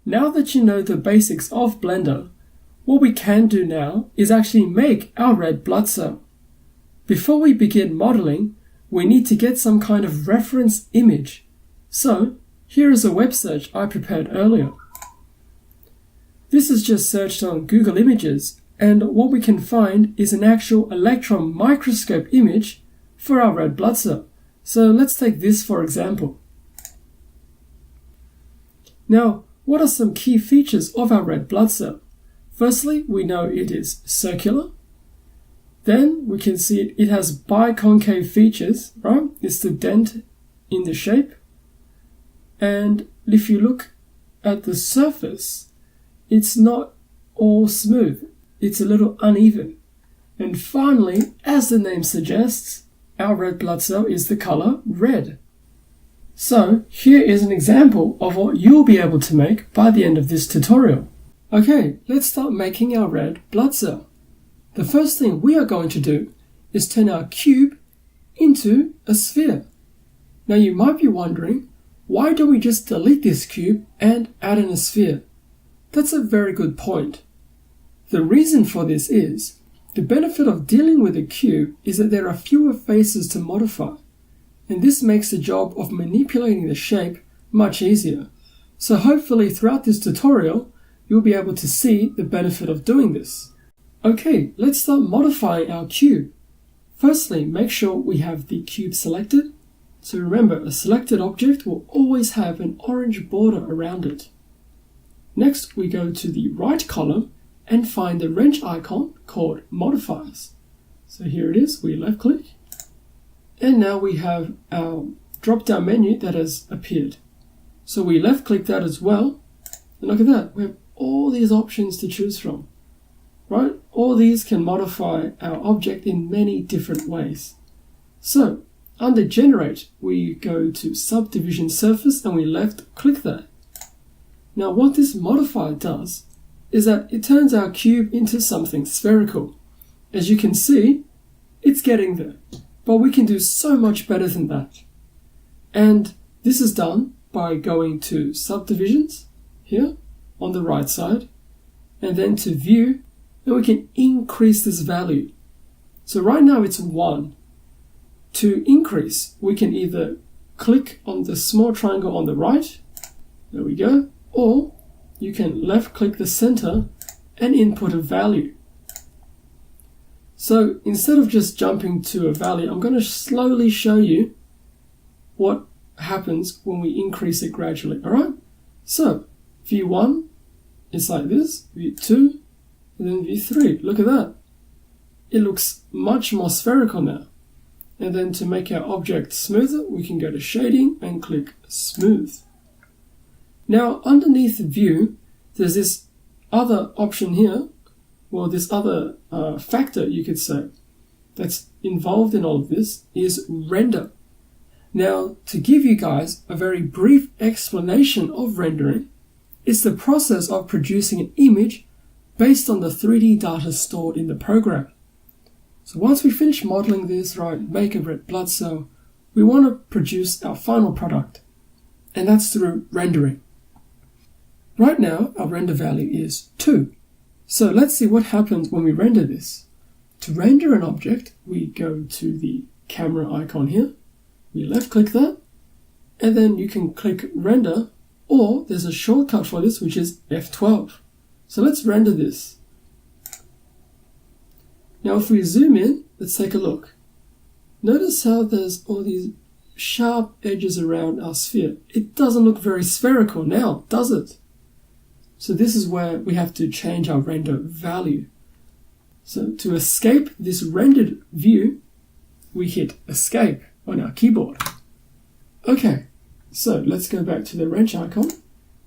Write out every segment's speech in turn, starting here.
Now that you know the basics of Blender, what we can do now is actually make our red blood cell. Before we begin modeling, we need to get some kind of reference image. So here is a web search I prepared earlier. This is just searched on Google Images, and what we can find is an actual electron microscope image for our red blood cell. So let's take this for example. Now, what are some key features of our red blood cell? Firstly, we know it is circular. Then we can see it has biconcave features, right? It's the dent in the shape. And if you look at the surface, it's not all smooth. It's a little uneven. And finally, as the name suggests, our red blood cell is the color red. So here is an example of what you'll be able to make by the end of this tutorial. Okay, let's start making our red blood cell. The first thing we are going to do is turn our cube into a sphere. Now you might be wondering, why don't we just delete this cube and add in a sphere? That's a very good point. The reason for this is, the benefit of dealing with a cube is that there are fewer faces to modify, and this makes the job of manipulating the shape much easier. So hopefully throughout this tutorial, you'll be able to see the benefit of doing this. Okay, let's start modifying our cube. Firstly, make sure we have the cube selected. So remember, a selected object will always have an orange border around it. Next, we go to the right column and find the wrench icon called Modifiers. So here it is, we left click. And now we have our drop-down menu that has appeared. So we left click that as well. And look at that, we have all these options to choose from. Right? All these can modify our object in many different ways. So, under Generate, we go to Subdivision Surface and we left click that. Now what this modifier does is that it turns our cube into something spherical. As you can see, it's getting there, but we can do so much better than that. And this is done by going to Subdivisions, here, on the right side, and then to View, and we can increase this value. So right now it's 1. To increase, we can either click on the small triangle on the right, there we go, or you can left click the center and input a value. So instead of just jumping to a value, I'm going to slowly show you what happens when we increase it gradually. Alright, so view 1 is like this, view 2, and then view 3. Look at that. It looks much more spherical now. And then to make our object smoother, we can go to Shading and click Smooth. Now underneath View, there's this other option here, well this other factor you could say, that's involved in all of this is Render. Now to give you guys a very brief explanation of rendering, it's the process of producing an image based on the 3D data stored in the program. So once we finish modeling this, right, make a red blood cell, we want to produce our final product, and that's through rendering. Right now, our render value is 2. So let's see what happens when we render this. To render an object, we go to the camera icon here, we left click that, and then you can click render, or there's a shortcut for this which is F12. So let's render this. Now if we zoom in, let's take a look. Notice how there's all these sharp edges around our sphere. It doesn't look very spherical now, does it? So this is where we have to change our render value. So to escape this rendered view, we hit escape on our keyboard. Okay, so let's go back to the wrench icon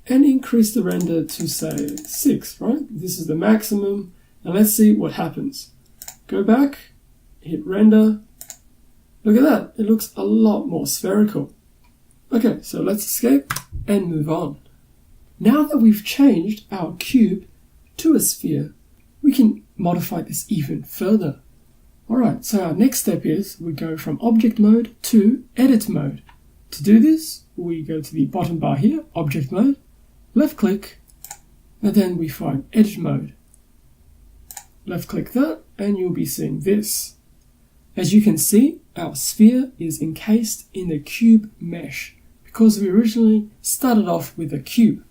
and increase the render to say 6, right? This is the maximum, and let's see what happens. Go back, hit render. Look at that, it looks a lot more spherical. Okay, so let's escape and move on. Now that we've changed our cube to a sphere, we can modify this even further. Alright, so our next step is we go from object mode to edit mode. To do this, we go to the bottom bar here, object mode, left click, and then we find edit mode. Left click that and you'll be seeing this. As you can see, our sphere is encased in a cube mesh because we originally started off with a cube.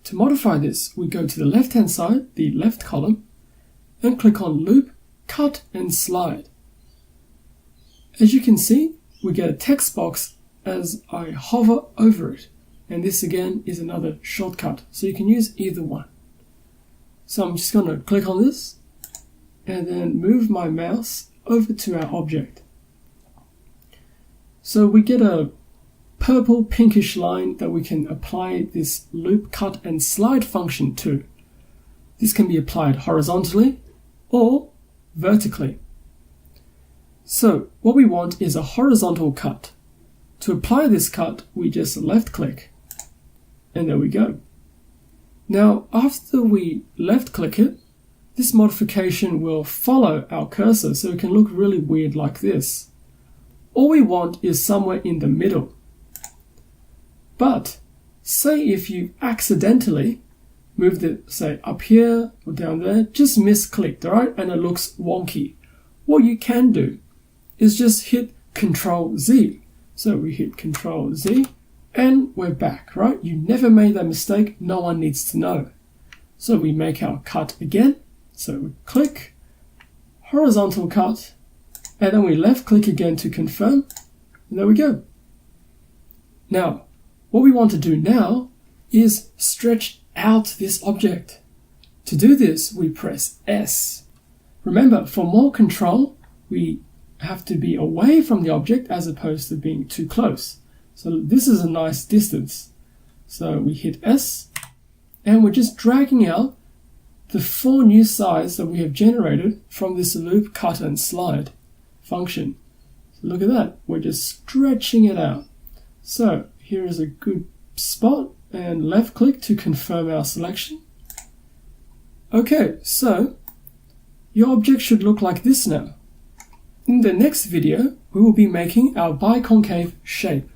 To modify this, we go to the left hand side, the left column, and click on Loop, Cut and Slide. As you can see, we get a text box as I hover over it, and this again is another shortcut, so you can use either one. So I'm just going to click on this and then move my mouse over to our object. So we get a purple pinkish line that we can apply this loop, cut and slide function to. This can be applied horizontally or vertically. So what we want is a horizontal cut. To apply this cut, we just left click and there we go. Now after we left click it, this modification will follow our cursor, so it can look really weird like this. All we want is somewhere in the middle. But say if you accidentally moved it, say up here or down there, just misclicked, alright, and it looks wonky. What you can do is just hit Control Z. So we hit Control Z and we're back, right? You never made that mistake, no one needs to know. So we make our cut again. So we click, horizontal cut, and then we left click again to confirm, and there we go. Now, what we want to do now is stretch out this object. To do this, we press S. Remember, for more control, we have to be away from the object as opposed to being too close. So this is a nice distance. So we hit S, and we're just dragging out the 4 new sides that we have generated from this loop, cut and slide function. So look at that, we're just stretching it out. So here is a good spot, and left click to confirm our selection. Okay, so your object should look like this now. In the next video, we will be making our biconcave shape.